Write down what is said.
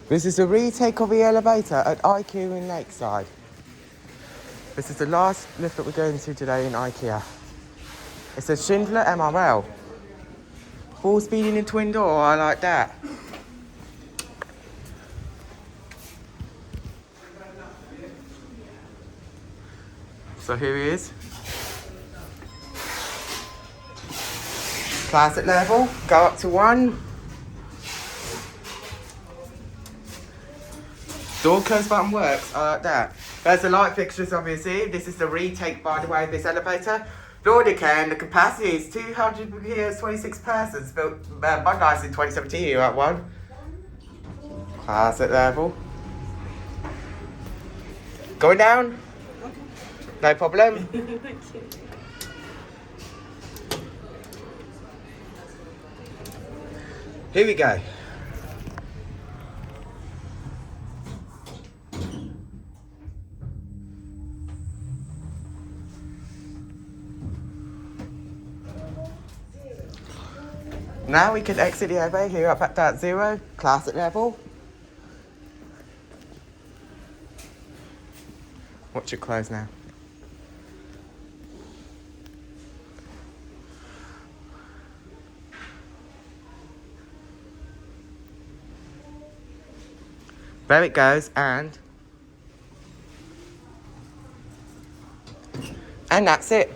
This is a retake of the elevator at IKEA in Lakeside. This is the last lift that we're going to today in IKEA. It's a Schindler MRL. Full speeding in twin door, I like that. So here he is. Classic level, go up to 1. Door close button works, I like that. There's the light fixtures obviously. This is the retake by the way of this elevator. Door decay and the capacity is 226 persons. Built by guys in 2017 here at 1. Classic level. Going down? No problem. Thank you. Here we go. Now we can exit the elevator here up at that 0, classic level. Watch it close now. There it goes, and that's it.